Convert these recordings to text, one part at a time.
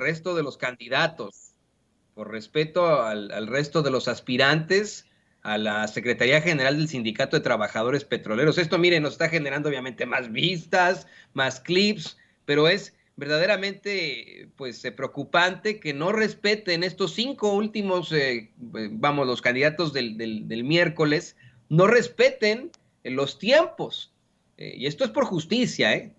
resto de los candidatos, por respeto al resto de los aspirantes a la Secretaría General del Sindicato de Trabajadores Petroleros. Esto, miren, nos está generando obviamente más vistas, más clips, pero es verdaderamente pues preocupante que no respeten estos 5 últimos, vamos, los candidatos del miércoles, no respeten los tiempos. Y esto es por justicia, ¿eh?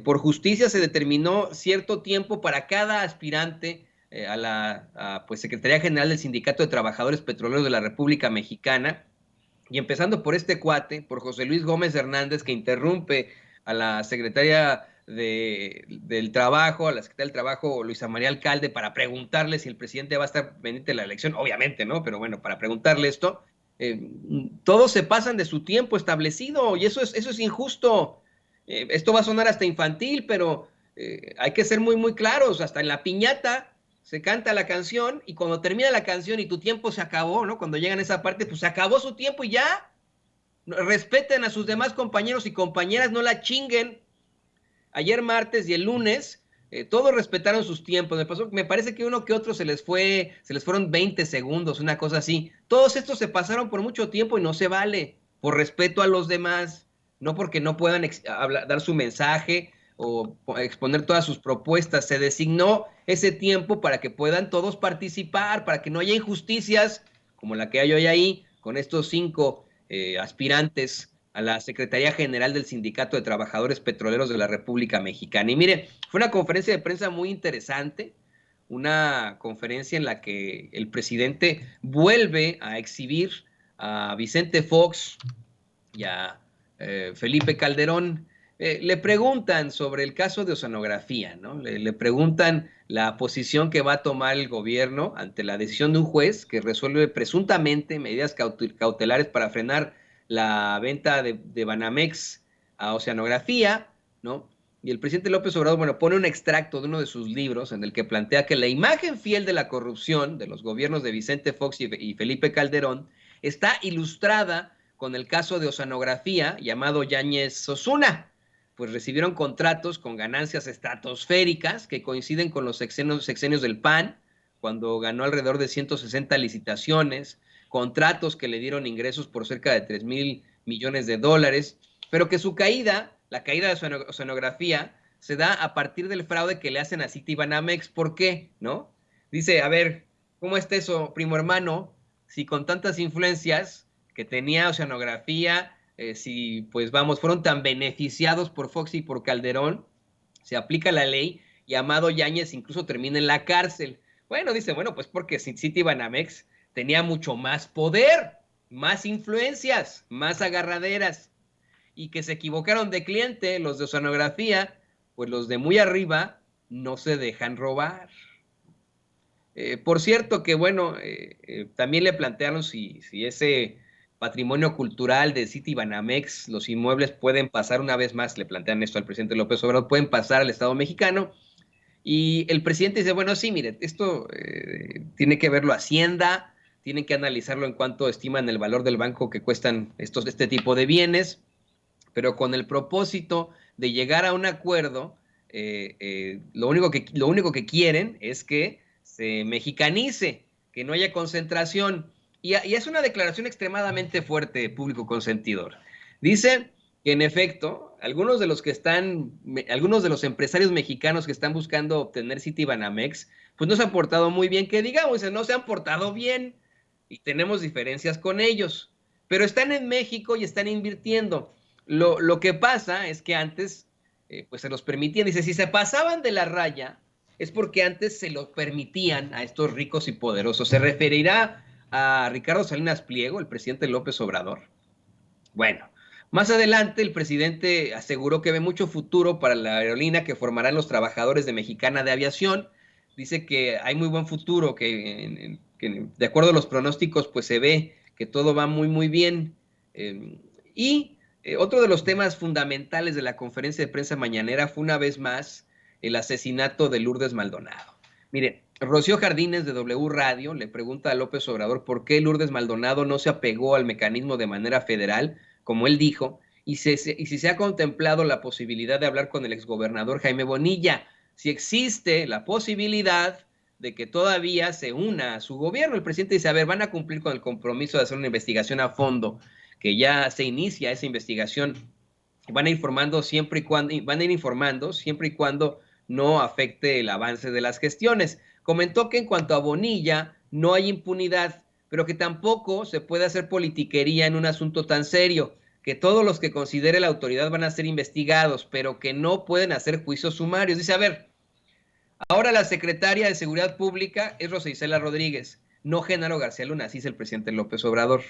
Por justicia se determinó cierto tiempo para cada aspirante a la pues, Secretaría General del Sindicato de Trabajadores Petroleros de la República Mexicana, y empezando por este cuate, por José Luis Gómez Hernández, que interrumpe a la secretaria del Trabajo, a la secretaria del Trabajo, Luisa María Alcalde, para preguntarle si el presidente va a estar pendiente de la elección, obviamente, ¿no? Pero bueno, para preguntarle esto, todos se pasan de su tiempo establecido, y eso es injusto. Esto va a sonar hasta infantil, pero hay que ser muy, muy claros. Hasta en la piñata se canta la canción y cuando termina la canción y tu tiempo se acabó, ¿no? Cuando llegan a esa parte, pues se acabó su tiempo y ya. Respeten a sus demás compañeros y compañeras, no la chinguen. Ayer martes y el lunes, todos respetaron sus tiempos. Me parece que uno que otro se les fueron 20 segundos, una cosa así. Todos estos se pasaron por mucho tiempo y no se vale, por respeto a los demás, no porque no puedan dar su mensaje o exponer todas sus propuestas. Se designó ese tiempo para que puedan todos participar, para que no haya injusticias como la que hay hoy ahí con estos 5 aspirantes a la Secretaría General del Sindicato de Trabajadores Petroleros de la República Mexicana. Y mire, fue una conferencia de prensa muy interesante, una conferencia en la que el presidente vuelve a exhibir a Vicente Fox y a Felipe Calderón. Le preguntan sobre el caso de oceanografía, ¿no? Le preguntan la posición que va a tomar el gobierno ante la decisión de un juez que resuelve presuntamente medidas cautelares para frenar la venta de Banamex a Oceanografía, ¿no? Y el presidente López Obrador, bueno, pone un extracto de uno de sus libros en el que plantea que la imagen fiel de la corrupción de los gobiernos de Vicente Fox y Felipe Calderón está ilustrada con el caso de Oceanografía llamado Yáñez Osuna, pues recibieron contratos con ganancias estratosféricas que coinciden con los sexenios del PAN, cuando ganó alrededor de 160 licitaciones, contratos que le dieron ingresos por cerca de 3,000 millones de dólares, pero que su caída, la caída de Oceanografía, se da a partir del fraude que le hacen a Citibanamex. ¿Por qué? ¿No? Dice, a ver, ¿cómo está eso, primo hermano? Si con tantas influencias que tenía Oceanografía, si pues vamos, fueron tan beneficiados por Fox y por Calderón, se aplica la ley y Amado Yáñez incluso termina en la cárcel. Bueno, dice, bueno, pues porque Citibanamex tenía mucho más poder, más influencias, más agarraderas, y que se equivocaron de cliente los de Oceanografía, pues los de muy arriba no se dejan robar. Por cierto que, bueno, también le plantearon si ese patrimonio cultural de Citibanamex, los inmuebles pueden pasar una vez más, le plantean esto al presidente López Obrador, pueden pasar al Estado mexicano. Y el presidente dice, bueno, sí, mire, esto tiene que verlo Hacienda, tienen que analizarlo en cuanto estiman el valor del banco que cuestan este tipo de bienes, pero con el propósito de llegar a un acuerdo, lo único que quieren es que se mexicanice, que no haya concentración. Y es una declaración extremadamente fuerte, público consentidor. Dice que en efecto, algunos de los empresarios mexicanos que están buscando obtener Citibanamex, pues no se han portado muy bien, que digamos, no se han portado bien y tenemos diferencias con ellos, pero están en México y están invirtiendo. Lo que pasa es que antes, pues se los permitían. Dice, si se pasaban de la raya, es porque antes se lo permitían a estos ricos y poderosos. ¿Se referirá a Ricardo Salinas Pliego, el presidente López Obrador? Bueno, más adelante el presidente aseguró que ve mucho futuro para la aerolínea que formarán los trabajadores de Mexicana de Aviación. Dice que hay muy buen futuro, que de acuerdo a los pronósticos, pues se ve que todo va muy, muy bien. Eh, y otro de los temas fundamentales de la conferencia de prensa mañanera fue una vez más el asesinato de Lourdes Maldonado. Mire, Rocío Jardines de W Radio le pregunta a López Obrador por qué Lourdes Maldonado no se apegó al mecanismo de manera federal, como él dijo, y si se ha contemplado la posibilidad de hablar con el exgobernador Jaime Bonilla. si existe la posibilidad de que todavía se una a su gobierno. El presidente dice, a ver, van a cumplir con el compromiso de hacer una investigación a fondo, que ya se inicia esa investigación, van a ir informando siempre y cuando, van a ir informando siempre y cuando no afecte el avance de las gestiones. Comentó que en cuanto a Bonilla no hay impunidad, pero que tampoco se puede hacer politiquería en un asunto tan serio, que todos los que considere la autoridad van a ser investigados, pero que no pueden hacer juicios sumarios. Dice, a ver, ahora la secretaria de Seguridad Pública es Rosa Isela Rodríguez, no Genaro García Luna, así es el presidente López Obrador.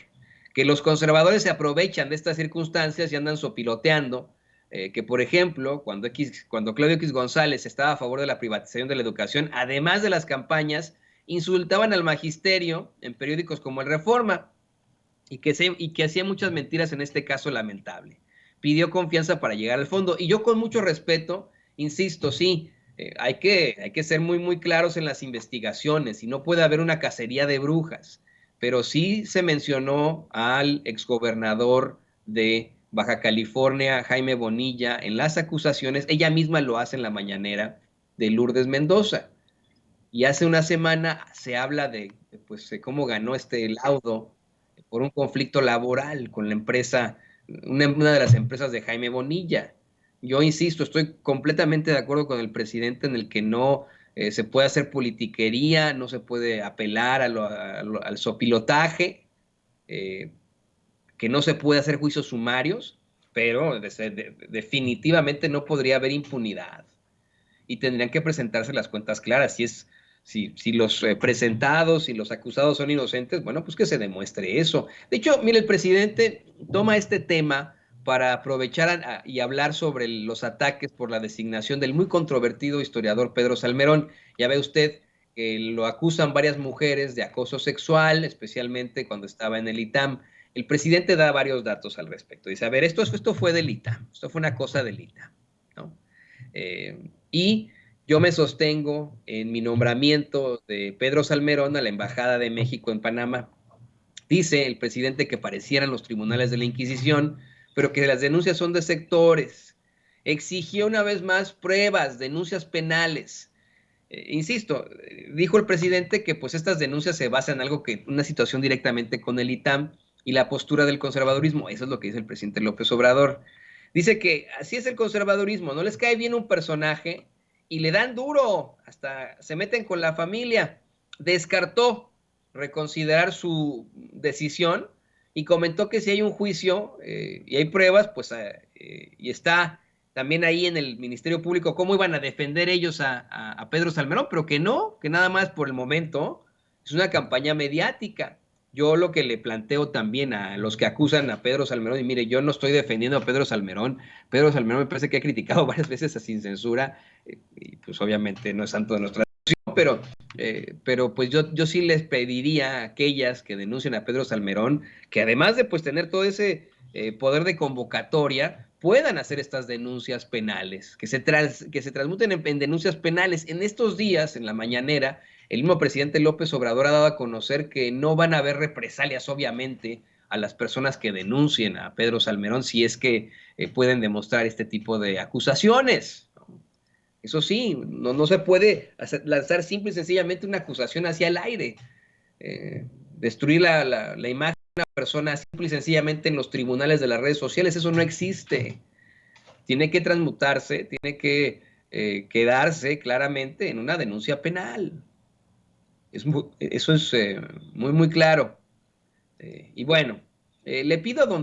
Que los conservadores se aprovechan de estas circunstancias y andan sopiloteando, que por ejemplo, cuando Claudio X González estaba a favor de la privatización de la educación, además de las campañas, insultaban al magisterio en periódicos como el Reforma y que hacía muchas mentiras, en este caso lamentable. Pidió confianza para llegar al fondo. Y yo con mucho respeto, insisto, sí, hay que ser muy claros en las investigaciones y no puede haber una cacería de brujas, pero sí se mencionó al exgobernador de Baja California, Jaime Bonilla, en las acusaciones, ella misma lo hace en la mañanera, de Lourdes Mendoza. Y hace una semana se habla pues, de cómo ganó este laudo por un conflicto laboral con la empresa, una de las empresas de Jaime Bonilla. Yo insisto, estoy completamente de acuerdo con el presidente en el que no se puede hacer politiquería, no se puede apelar al sopilotaje, eh, que no se puede hacer juicios sumarios, pero definitivamente no podría haber impunidad y tendrían que presentarse las cuentas claras. Si los presentados y los acusados son inocentes, bueno, pues que se demuestre eso. De hecho, mire, el presidente toma este tema para aprovechar y hablar sobre los ataques por la designación del muy controvertido historiador Pedro Salmerón. Ya ve usted que lo acusan varias mujeres de acoso sexual, especialmente cuando estaba en el ITAM. El presidente da varios datos al respecto. Dice, a ver, esto fue del ITAM, esto fue una cosa del ITAM, ¿no? Y yo me sostengo en mi nombramiento de Pedro Salmerón a la Embajada de México en Panamá. Dice el presidente que parecieran los tribunales de la Inquisición, pero que las denuncias son de sectores. Exigió una vez más pruebas, denuncias penales. Insisto, dijo el presidente que pues estas denuncias se basan en algo que una situación directamente con el ITAM y la postura del conservadurismo. Eso es lo que dice el presidente López Obrador. Dice que así es el conservadurismo, no les cae bien un personaje y le dan duro, hasta se meten con la familia. Descartó reconsiderar su decisión y comentó que si hay un juicio y hay pruebas, pues y está también ahí en el Ministerio Público, cómo iban a defender ellos a Pedro Salmerón, pero que no, que nada más por el momento es una campaña mediática. Yo lo que le planteo también a los que acusan a Pedro Salmerón, y mire, yo no estoy defendiendo a Pedro Salmerón me parece que ha criticado varias veces a Sin Censura, y pues obviamente no es santo de nuestra devoción, pero pues yo sí les pediría a aquellas que denuncien a Pedro Salmerón, que además de pues tener todo ese poder de convocatoria, puedan hacer estas denuncias penales, que se transmuten en denuncias penales. En estos días, en la mañanera, el mismo presidente López Obrador ha dado a conocer que no van a haber represalias, obviamente, a las personas que denuncien a Pedro Salmerón si es que pueden demostrar este tipo de acusaciones. Eso sí, no se puede lanzar simple y sencillamente una acusación hacia el aire, destruir la imagen de una persona simple y sencillamente en los tribunales de las redes sociales. Eso no existe. Tiene que transmutarse, tiene que quedarse claramente en una denuncia penal. Eso es muy claro. Y bueno, le pido a don